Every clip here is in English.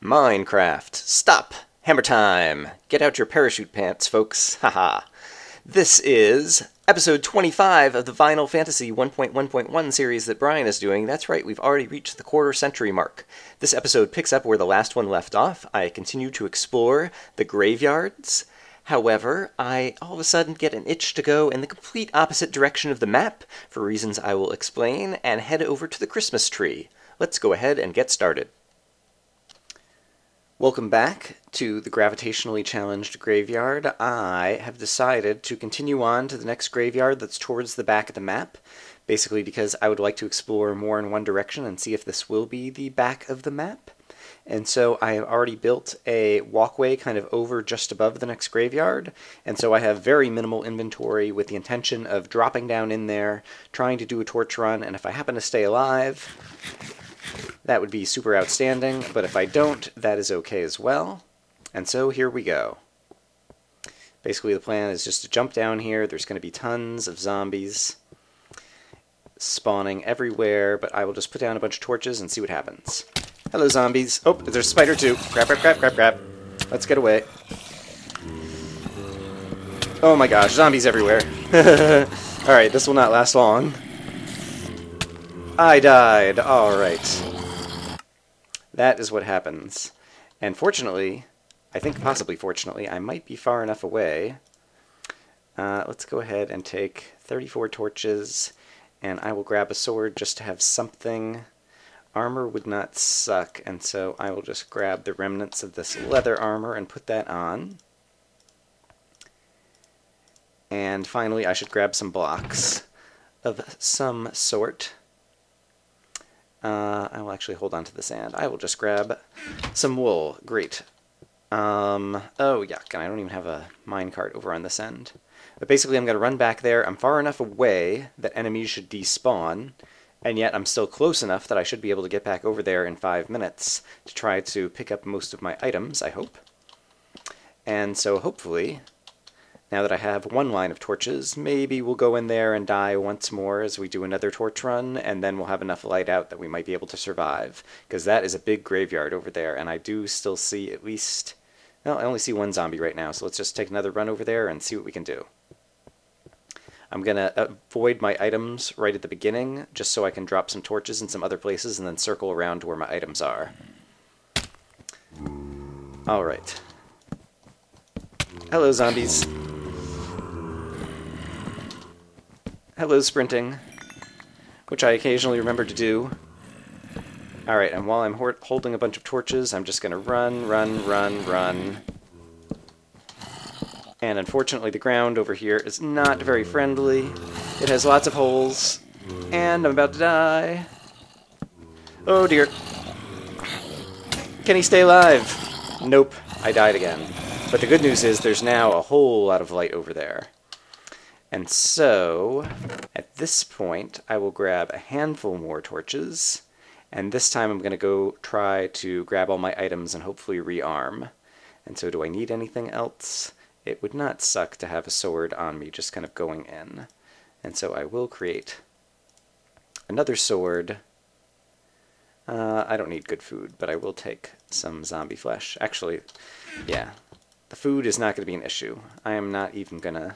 Minecraft. Stop! Hammer time! Get out your parachute pants, folks. Haha. This is episode 25 of the Final Fantasy 1.1.1 series that Brian is doing. That's right, we've already reached the quarter-century mark. This episode picks up where the last one left off. I continue to explore the graveyards. However, I all of a sudden get an itch to go in the complete opposite direction of the map, for reasons I will explain, and head over to the Christmas tree. Let's go ahead and get started. Welcome back to the Gravitationally-challenged graveyard. I have decided to continue on to the next graveyard that's towards the back of the map, basically because I would like to explore more in one direction and see if this will be the back of the map. And so I have already built a walkway kind of over just above the next graveyard, and so I have very minimal inventory with the intention of dropping down in there, trying to do a torch run, and if I happen to stay alive, that would be super outstanding, but if I don't, that is okay as well. And so here we go. Basically the plan is just to jump down here. There's going to be tons of zombies spawning everywhere, but I will just put down a bunch of torches and see what happens. Hello, zombies. Oh, there's a spider too. Grab, grab, grab, grab, grab. Let's get away. Oh my gosh, zombies everywhere. Alright, this will not last long. I died. Alright. That is what happens. And fortunately, I think possibly fortunately, I might be far enough away. Let's go ahead and take 34 torches, and I will grab a sword just to have something. Armor would not suck, and so I will just grab the remnants of this leather armor and put that on. And finally, I should grab some blocks of some sort. I will actually hold on to the sand. I will just grab some wool. Great. Oh, yuck, and I don't even have a minecart over on this end. But basically, I'm going to run back there. I'm far enough away that enemies should despawn, and yet I'm still close enough that I should be able to get back over there in 5 minutes to try to pick up most of my items, I hope. And so hopefully, now that I have one line of torches, maybe we'll go in there and die once more as we do another torch run, and then we'll have enough light out that we might be able to survive. Because that is a big graveyard over there, and I do still see at least... Well, I only see one zombie right now, so let's just take another run over there and see what we can do. I'm going to avoid my items right at the beginning, just so I can drop some torches in some other places and then circle around to where my items are. Alright. Hello, zombies. Hello, sprinting, which I occasionally remember to do. Alright, and while I'm holding a bunch of torches, I'm just going to run, run, run, run. And unfortunately, the ground over here is not very friendly. It has lots of holes, and I'm about to die. Oh dear. Can he stay alive? Nope, I died again. But the good news is there's now a whole lot of light over there. And so, at this point, I will grab a handful more torches, and this time I'm going to go try to grab all my items and hopefully rearm. And so do I need anything else? It would not suck to have a sword on me just kind of going in. And so I will create another sword. I don't need good food, but I will take some zombie flesh. Actually, yeah, the food is not going to be an issue. I am not even going to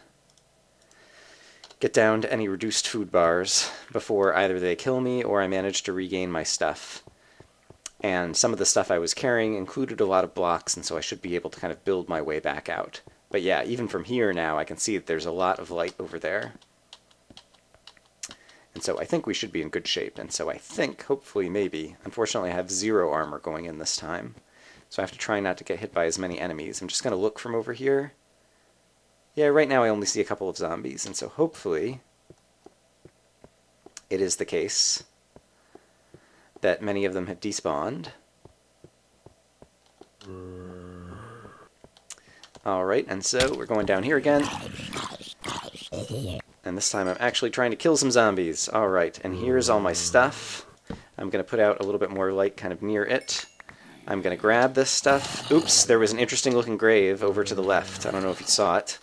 get down to any reduced food bars before either they kill me or I manage to regain my stuff. And some of the stuff I was carrying included a lot of blocks, and so I should be able to kind of build my way back out. But yeah, even from here now, I can see that there's a lot of light over there. And so I think we should be in good shape. And so I think, hopefully, maybe, unfortunately I have 0 armor going in this time. So I have to try not to get hit by as many enemies. I'm just going to look from over here. Yeah, right now I only see a couple of zombies, and so hopefully it is the case that many of them have despawned. Alright, and so we're going down here again. And this time I'm actually trying to kill some zombies. Alright, and here's all my stuff. I'm going to put out a little bit more light kind of near it. I'm going to grab this stuff. Oops, there was an interesting looking grave over to the left. I don't know if you saw it,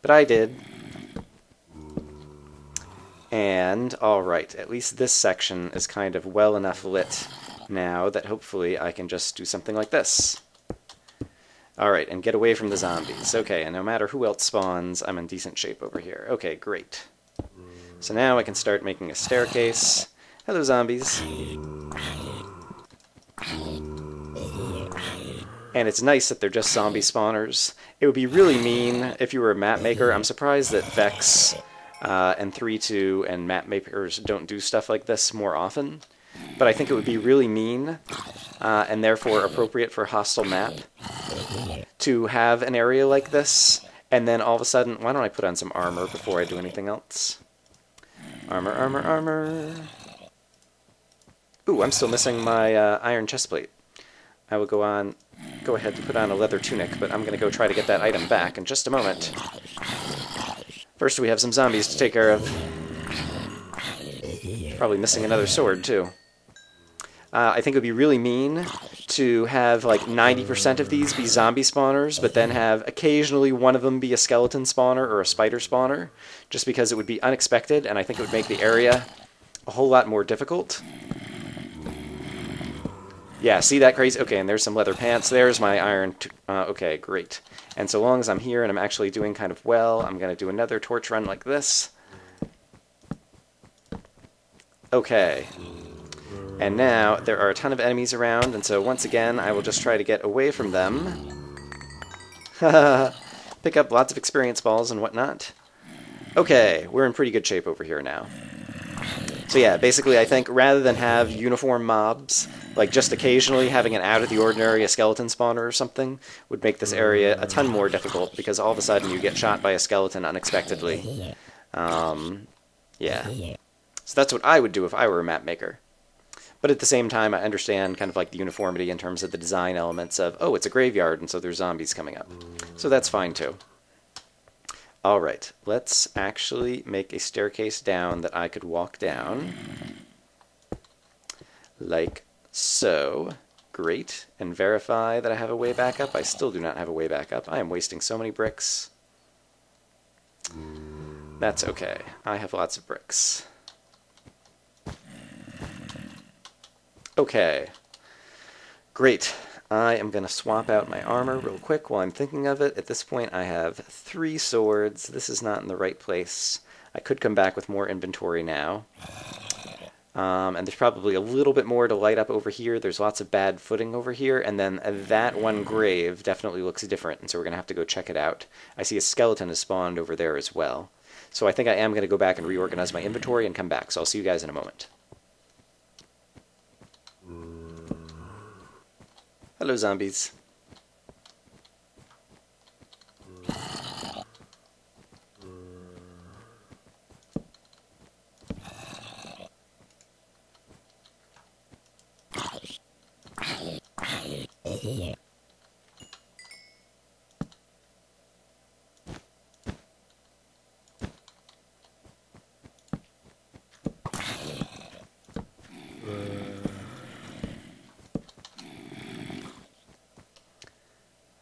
but I did. And, alright, at least this section is kind of well enough lit now that hopefully I can just do something like this. Alright, and get away from the zombies. Okay, and no matter who else spawns, I'm in decent shape over here. Okay, great. So now I can start making a staircase. Hello, zombies. And it's nice that they're just zombie spawners. It would be really mean if you were a map maker. I'm surprised that Vex and 3.2 and map makers don't do stuff like this more often. But I think it would be really mean, and therefore appropriate for a hostile map, to have an area like this, and then all of a sudden, why don't I put on some armor before I do anything else? Armor, armor, armor. Ooh, I'm still missing my iron chestplate. I will go ahead and put on a leather tunic, but I'm going to go try to get that item back in just a moment. First, we have some zombies to take care of. Probably missing another sword, too. I think it would be really mean to have like 90% of these be zombie spawners, but then have occasionally one of them be a skeleton spawner or a spider spawner, just because it would be unexpected, and I think it would make the area a whole lot more difficult. Yeah, see that crazy? Okay, and there's some leather pants. There's my iron. Okay, great. And so long as I'm here and I'm actually doing kind of well, I'm going to do another torch run like this. Okay. And now there are a ton of enemies around, and so once again I will just try to get away from them. Pick up lots of experience balls and whatnot. Okay, we're in pretty good shape over here now. So yeah, basically I think rather than have uniform mobs, like just occasionally having an out-of-the-ordinary a skeleton spawner or something would make this area a ton more difficult, because all of a sudden you get shot by a skeleton unexpectedly. Yeah. So that's what I would do if I were a map maker. But at the same time, I understand kind of like the uniformity in terms of the design elements of, oh, it's a graveyard, and so there's zombies coming up. So that's fine, too. Alright, let's actually make a staircase down that I could walk down. Like so. Great. And verify that I have a way back up. I still do not have a way back up. I am wasting so many bricks. That's okay. I have lots of bricks. Okay. Great. I am going to swap out my armor real quick while I'm thinking of it. At this point I have 3 swords. This is not in the right place. I could come back with more inventory now. And there's probably a little bit more to light up over here. There's lots of bad footing over here, and then that one grave definitely looks different, and so we're going to have to go check it out. I see a skeleton has spawned over there as well. So I think I am going to go back and reorganize my inventory and come back, so I'll see you guys in a moment. Hello, zombies.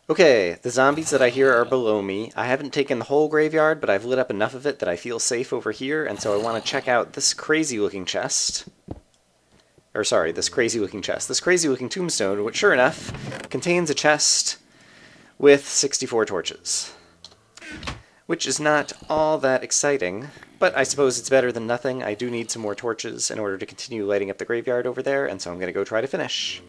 Okay, the zombies that I hear are below me. I haven't taken the whole graveyard, but I've lit up enough of it that I feel safe over here, and so I want to check out this crazy-looking chest. Or sorry, this crazy-looking chest. This crazy-looking tombstone, which sure enough contains a chest with 64 torches. Which is not all that exciting, but I suppose it's better than nothing. I do need some more torches in order to continue lighting up the graveyard over there, and so I'm going to go try to finish.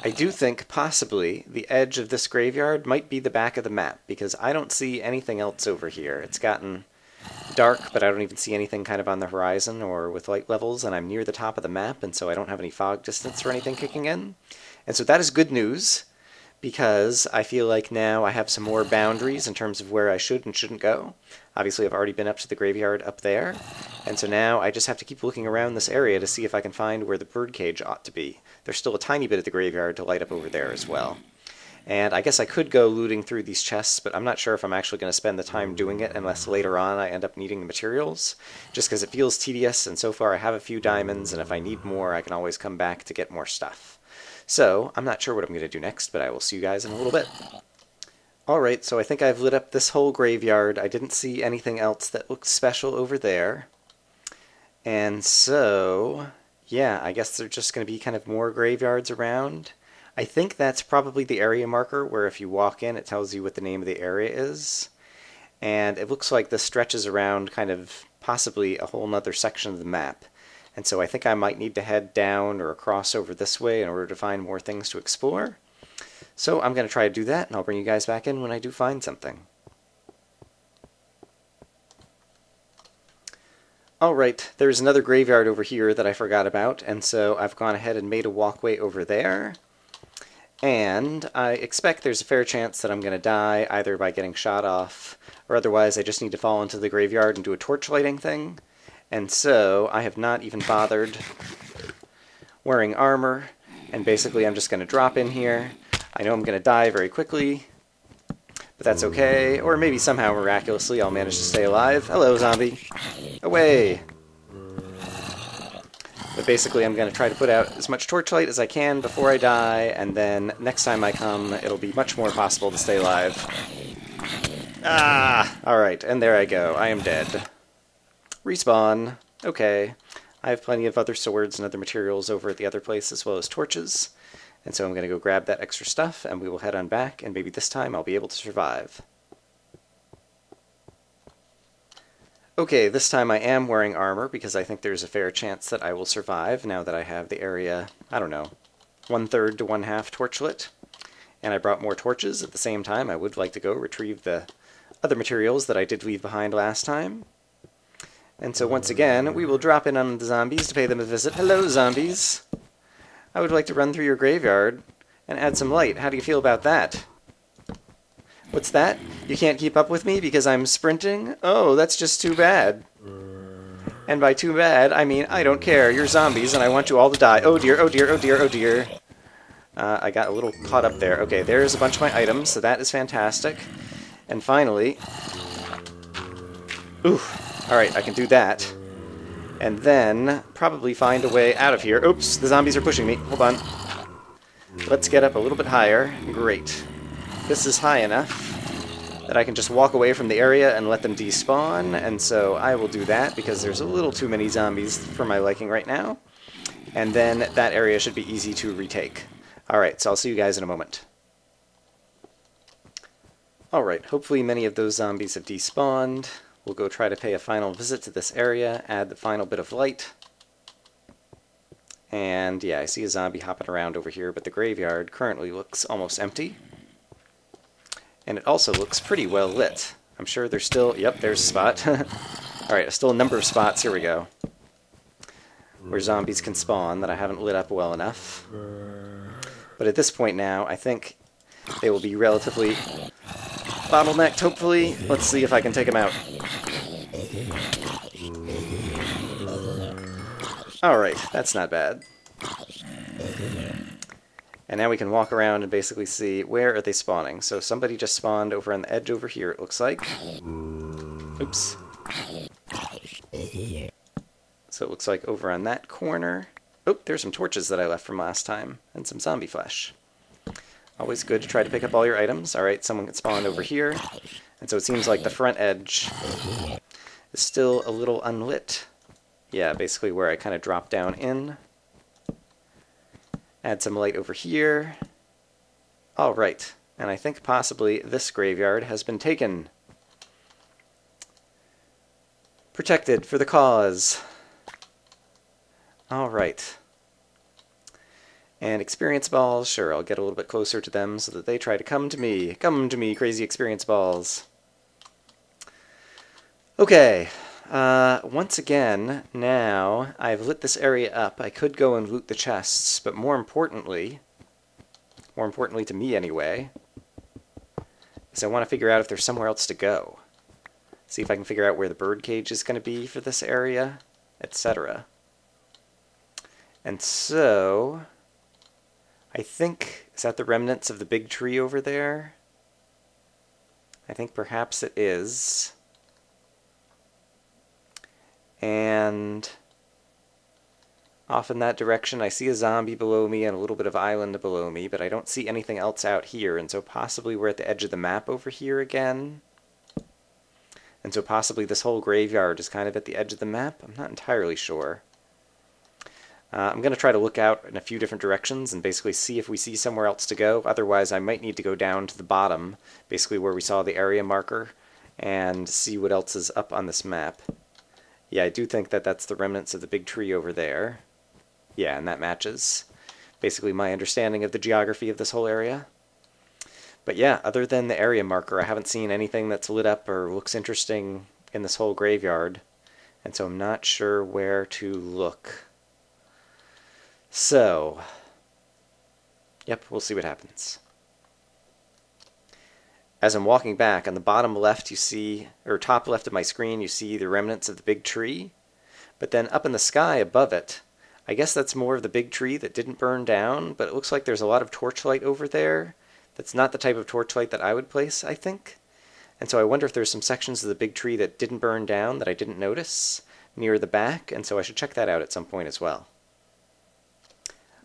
I do think possibly the edge of this graveyard might be the back of the map, because I don't see anything else over here. It's gotten dark, but I don't even see anything kind of on the horizon or with light levels, and I'm near the top of the map, and so I don't have any fog distance or anything kicking in. And so that is good news, because I feel like now I have some more boundaries in terms of where I should and shouldn't go. Obviously, I've already been up to the graveyard up there, and so now I just have to keep looking around this area to see if I can find where the birdcage ought to be. There's still a tiny bit of the graveyard to light up over there as well. And I guess I could go looting through these chests, but I'm not sure if I'm actually going to spend the time doing it unless later on I end up needing the materials, just because it feels tedious, and so far I have a few diamonds, and if I need more I can always come back to get more stuff. So, I'm not sure what I'm going to do next, but I will see you guys in a little bit. Alright, so I think I've lit up this whole graveyard. I didn't see anything else that looked special over there. And so, yeah, I guess there's just going to be kind of more graveyards around. I think that's probably the area marker where if you walk in, it tells you what the name of the area is. And it looks like this stretches around kind of possibly a whole nother section of the map. And so I think I might need to head down or across over this way in order to find more things to explore. So I'm going to try to do that, and I'll bring you guys back in when I do find something. Alright, there's another graveyard over here that I forgot about, and so I've gone ahead and made a walkway over there. And I expect there's a fair chance that I'm going to die, either by getting shot off, or otherwise I just need to fall into the graveyard and do a torch lighting thing. And so I have not even bothered wearing armor, and basically I'm just going to drop in here. I know I'm going to die very quickly, but that's okay. Or maybe somehow miraculously I'll manage to stay alive. Hello, zombie. Away! But basically I'm going to try to put out as much torchlight as I can before I die, and then next time I come it'll be much more possible to stay alive. Ah! Alright, and there I go. I am dead. Respawn. Okay. I have plenty of other swords and other materials over at the other place, as well as torches. And so I'm going to go grab that extra stuff, and we will head on back, and maybe this time I'll be able to survive. Okay, this time I am wearing armor, because I think there's a fair chance that I will survive, now that I have the area, I don't know, 1/3 to 1/2 torchlit. And I brought more torches. At the same time, I would like to go retrieve the other materials that I did leave behind last time. And so once again, we will drop in on the zombies to pay them a visit. Hello, zombies! I would like to run through your graveyard and add some light. How do you feel about that? What's that? You can't keep up with me because I'm sprinting? Oh, that's just too bad. And by too bad, I mean I don't care. You're zombies and I want you all to die. Oh dear, oh dear, oh dear, oh dear. I got a little caught up there. Okay, there's a bunch of my items, so that is fantastic. And finally... Ooh, alright, I can do that. And then probably find a way out of here. Oops, the zombies are pushing me. Hold on. Let's get up a little bit higher. Great. This is high enough that I can just walk away from the area and let them despawn, and so I will do that because there's a little too many zombies for my liking right now. And then that area should be easy to retake. Alright, so I'll see you guys in a moment. Alright, hopefully many of those zombies have despawned. We'll go try to pay a final visit to this area, add the final bit of light. And yeah, I see a zombie hopping around over here, but the graveyard currently looks almost empty. And it also looks pretty well lit. I'm sure there's still... Yep, there's a spot. Alright, still a number of spots, here we go, where zombies can spawn that I haven't lit up well enough. But at this point now, I think they will be relatively bottlenecked, hopefully. Let's see if I can take them out. Alright, that's not bad. And now we can walk around and basically see where are they spawning. So somebody just spawned over on the edge over here, it looks like. Oops. So it looks like over on that corner. Oh, there's some torches that I left from last time, and some zombie flesh. Always good to try to pick up all your items. Alright, someone gets spawned over here. And so it seems like the front edge is still a little unlit. Yeah, basically where I kind of drop down in. Add some light over here. Alright, and I think possibly this graveyard has been taken. Protected for the cause. Alright. And experience balls, sure, I'll get a little bit closer to them so that they try to come to me. Come to me, crazy experience balls. Okay, once again, now I've lit this area up. I could go and loot the chests, but more importantly to me anyway, is I want to figure out if there's somewhere else to go. See if I can figure out where the birdcage is going to be for this area, etc. And so, I think, is that the remnants of the big tree over there? I think perhaps it is. And off in that direction I see a zombie below me and a little bit of island below me, but I don't see anything else out here, and so possibly we're at the edge of the map over here again. And so possibly this whole graveyard is kind of at the edge of the map? I'm not entirely sure. I'm going to try to look out in a few different directions and basically see if we see somewhere else to go. Otherwise, I might need to go down to the bottom, basically where we saw the area marker, and see what else is up on this map. Yeah, I do think that that's the remnants of the big tree over there. Yeah, and that matches basically my understanding of the geography of this whole area. But yeah, other than the area marker, I haven't seen anything that's lit up or looks interesting in this whole graveyard, and so I'm not sure where to look. So, yep, we'll see what happens. As I'm walking back, on the bottom left you see, or top left of my screen, you see the remnants of the big tree. But then up in the sky above it, I guess that's more of the big tree that didn't burn down, but it looks like there's a lot of torchlight over there. That's not the type of torchlight that I would place, I think. And so I wonder if there's some sections of the big tree that didn't burn down that I didn't notice near the back, and so I should check that out at some point as well.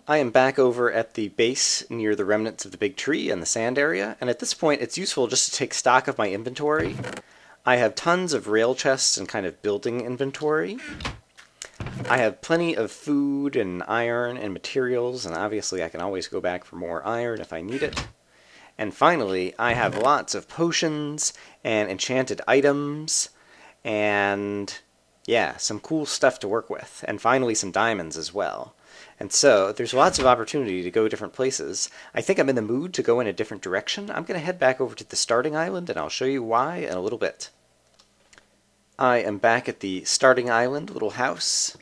I am back over at the base near the remnants of the big tree and the sand area, and at this point it's useful just to take stock of my inventory. I have tons of rail chests and kind of building inventory. I have plenty of food and iron and materials, and obviously I can always go back for more iron if I need it. And finally, I have lots of potions and enchanted items and, yeah, some cool stuff to work with. And finally some diamonds as well. And so, there's lots of opportunity to go different places. I think I'm in the mood to go in a different direction. I'm going to head back over to the starting island, and I'll show you why in a little bit. I am back at the starting island little house.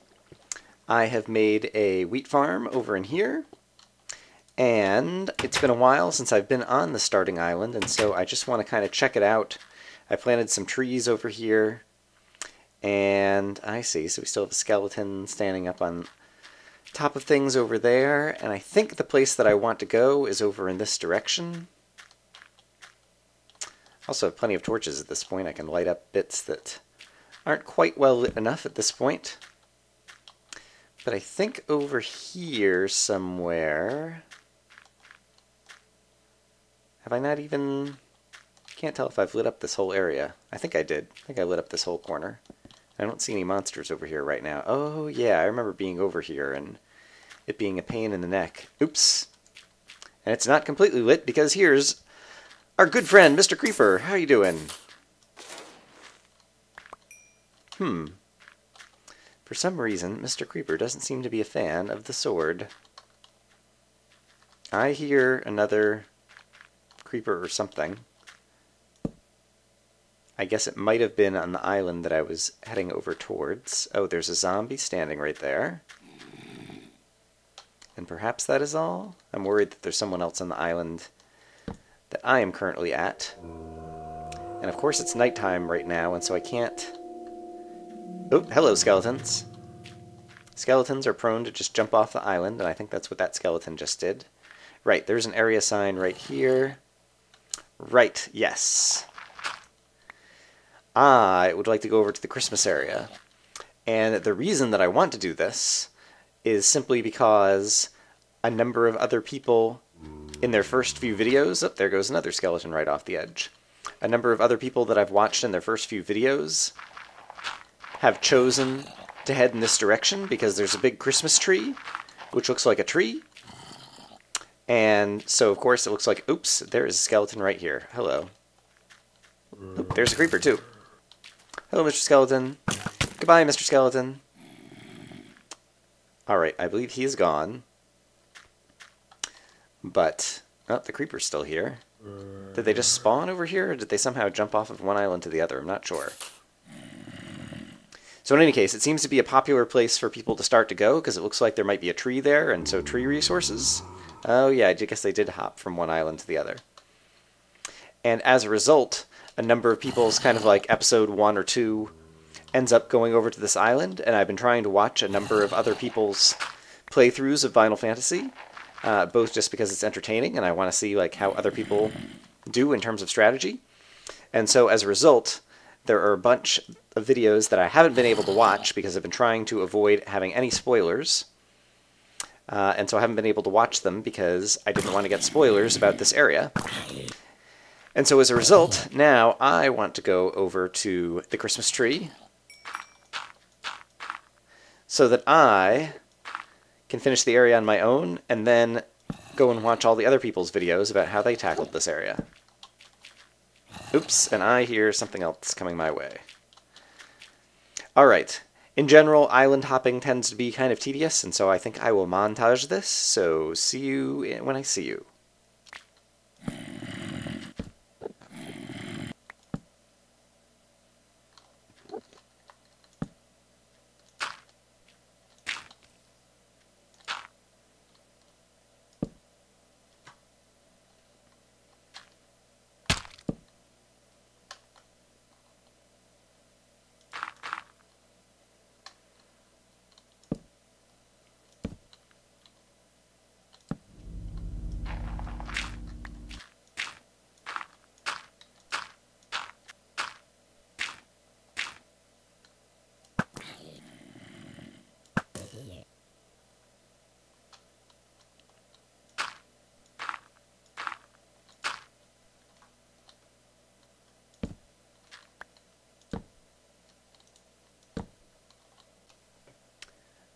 I have made a wheat farm over in here. And it's been a while since I've been on the starting island, and so I just want to kind of check it out. I planted some trees over here. And I see, so we still have a skeleton standing up on top of things over there, and I think the place that I want to go is over in this direction. I also have plenty of torches at this point. I can light up bits that aren't quite well lit enough at this point. But I think over here somewhere... Have I not even... Can't tell if I've lit up this whole area. I think I did. I think I lit up this whole corner. I don't see any monsters over here right now. Oh yeah, I remember being over here and it being a pain in the neck. Oops. And it's not completely lit because here's our good friend, Mr. Creeper. How you doing? For some reason, Mr. Creeper doesn't seem to be a fan of the sword. I hear another creeper or something. I guess it might have been on the island that I was heading over towards. Oh, there's a zombie standing right there. And perhaps that is all? I'm worried that there's someone else on the island that I am currently at. And of course it's nighttime right now, and so I can't... Oh, hello, skeletons. Skeletons are prone to just jump off the island, and I think that's what that skeleton just did. Right, there's an area sign right here. Right, yes. I would like to go over to the Christmas area. And the reason that I want to do this is simply because a number of other people in their first few videos... Oh, there goes another skeleton right off the edge. A number of other people that I've watched in their first few videos have chosen to head in this direction because there's a big Christmas tree, which looks like a tree. And so, of course, it looks like... Oops, there is a skeleton right here. Hello. Oop, there's a creeper, too. Hello, Mr. Skeleton. Goodbye, Mr. Skeleton. Alright, I believe he is gone. But, oh, the creeper's still here. Did they just spawn over here, or did they somehow jump off of one island to the other? I'm not sure. So in any case, it seems to be a popular place for people to start to go, because it looks like there might be a tree there, and so tree resources. Oh yeah, I guess they did hop from one island to the other. And as a result, a number of people's kind of like episode 1 or 2 ends up going over to this island, and I've been trying to watch a number of other people's playthroughs of Final Fantasy, both just because it's entertaining and I want to see like how other people do in terms of strategy. And so as a result, there are a bunch of videos that I haven't been able to watch because I've been trying to avoid having any spoilers. And so I haven't been able to watch them because I didn't want to get spoilers about this area. And so as a result, now I want to go over to the Christmas tree so that I can finish the area on my own, and then go and watch all the other people's videos about how they tackled this area. Oops, and I hear something else coming my way. Alright, in general, island hopping tends to be kind of tedious, and so I think I will montage this, so see you when I see you.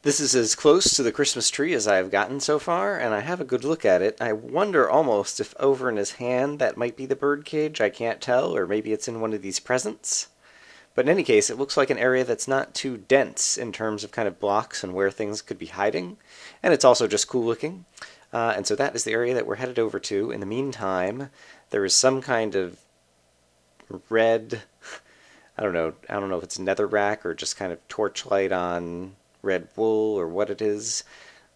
This is as close to the Christmas tree as I have gotten so far, and I have a good look at it. I wonder almost if over in his hand that might be the bird cage. I can't tell, or maybe it's in one of these presents. But in any case, it looks like an area that's not too dense in terms of kind of blocks and where things could be hiding. And it's also just cool looking. And so that is the area that we're headed over to. In the meantime, there is some kind of red, I don't know if it's netherrack or just kind of torchlight on red wool or what it is,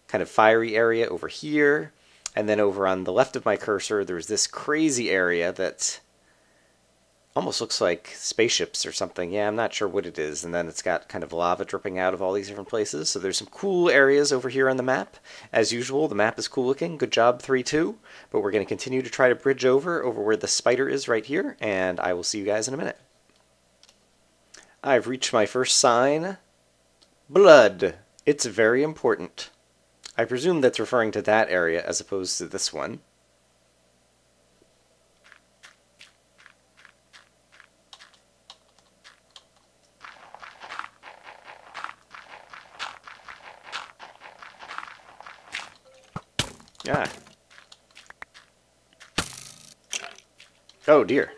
kind of fiery area over here, and then over on the left of my cursor there's this crazy area that almost looks like spaceships or something. Yeah, I'm not sure what it is, and then it's got kind of lava dripping out of all these different places. So there's some cool areas over here on the map. As usual, the map is cool looking. Good job 3-2, but we're going to continue to try to bridge over where the spider is right here, and I will see you guys in a minute. I've reached my first sign. Blood. It's very important. I presume that's referring to that area as opposed to this one. Ah. Oh dear.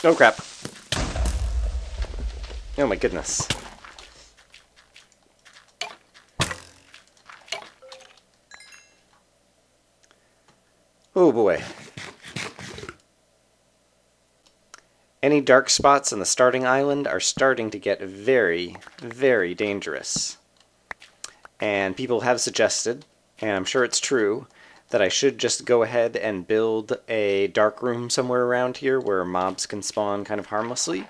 Oh crap. Oh my goodness. Oh boy. Any dark spots on the starting island are starting to get very, very dangerous. And people have suggested, and I'm sure it's true, that I should just go ahead and build a dark room somewhere around here where mobs can spawn kind of harmlessly.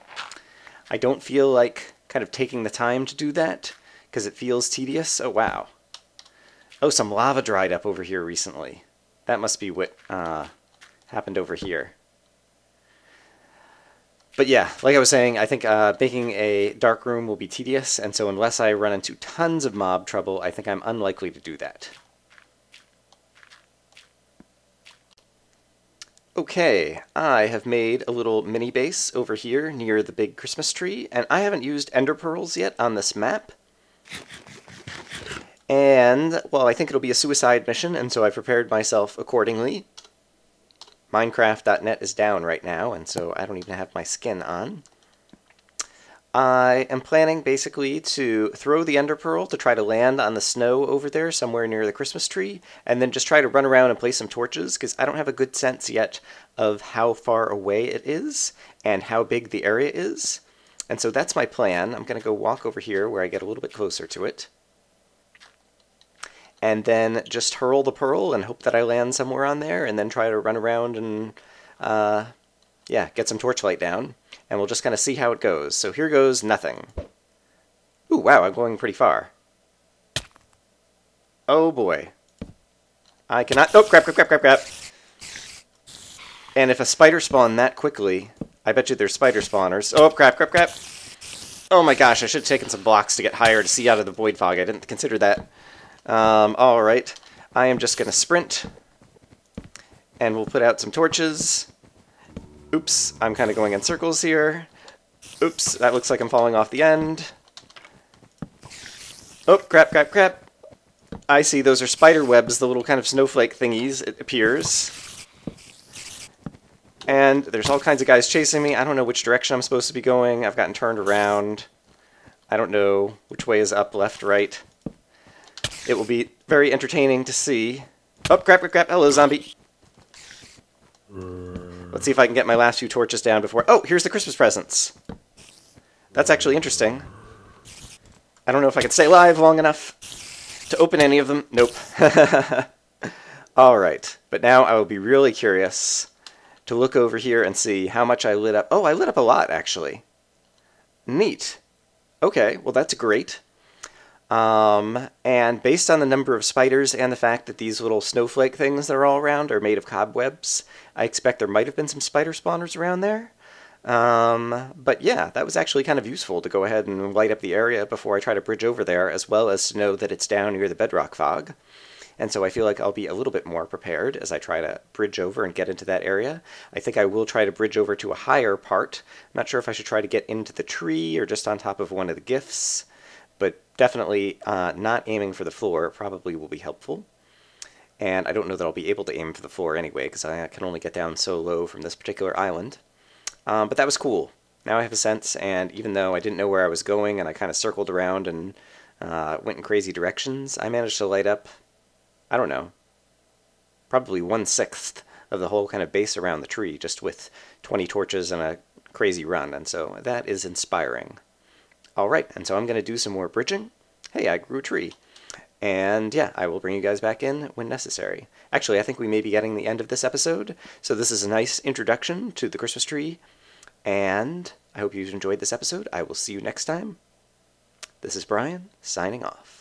I don't feel like kind of taking the time to do that because it feels tedious. Oh wow. Oh, some lava dried up over here recently. That must be what happened over here. But yeah, like I was saying, I think making a dark room will be tedious, and so unless I run into tons of mob trouble, I think I'm unlikely to do that. Okay, I have made a little mini base over here near the big Christmas tree, and I haven't used ender pearls yet on this map. And, well, I think it'll be a suicide mission, and so I prepared myself accordingly. Minecraft.net is down right now, and so I don't even have my skin on. I am planning basically to throw the ender pearl to try to land on the snow over there somewhere near the Christmas tree, and then just try to run around and place some torches, because I don't have a good sense yet of how far away it is and how big the area is. And so that's my plan. I'm going to go walk over here where I get a little bit closer to it. And then just hurl the pearl and hope that I land somewhere on there, and then try to run around and, yeah, get some torchlight down. And we'll just kind of see how it goes. So here goes nothing. Ooh, wow, I'm going pretty far. Oh boy. I cannot... Oh, crap, crap, crap, crap, crap. And if a spider spawned that quickly, I bet you there's spider spawners. Oh, crap, crap, crap. Oh my gosh, I should have taken some blocks to get higher to see out of the void fog. I didn't consider that. Alright. I am just going to sprint. And we'll put out some torches. Oops, I'm kind of going in circles here. Oops, that looks like I'm falling off the end. Oh, crap, crap, crap. I see, those are spider webs, the little kind of snowflake thingies, it appears. And there's all kinds of guys chasing me. I don't know which direction I'm supposed to be going. I've gotten turned around. I don't know which way is up, left, right. It will be very entertaining to see. Oh, crap, crap, crap. Hello, zombie. Let's see if I can get my last few torches down before... Oh, here's the Christmas presents. That's actually interesting. I don't know if I can stay alive long enough to open any of them. Nope. Alright, but now I will be really curious to look over here and see how much I lit up. Oh, I lit up a lot, actually. Neat. Okay, well that's great. And based on the number of spiders and the fact that these little snowflake things that are all around are made of cobwebs, I expect there might have been some spider spawners around there. But yeah, that was actually kind of useful to go ahead and light up the area before I try to bridge over there, as well as to know that it's down near the bedrock fog. And so I feel like I'll be a little bit more prepared as I try to bridge over and get into that area. I think I will try to bridge over to a higher part. I'm not sure if I should try to get into the tree or just on top of one of the gifts, but definitely not aiming for the floor probably will be helpful. And I don't know that I'll be able to aim for the floor anyway, because I can only get down so low from this particular island. But that was cool. Now I have a sense, and even though I didn't know where I was going and I kind of circled around and went in crazy directions, I managed to light up, I don't know, probably 1/6 of the whole kind of base around the tree just with 20 torches and a crazy run, and so that is inspiring. Alright, and so I'm going to do some more bridging. Hey, I grew a tree. And yeah, I will bring you guys back in when necessary. Actually, I think we may be getting the end of this episode, so this is a nice introduction to the Christmas tree, and I hope you enjoyed this episode. I will see you next time. This is Brian, signing off.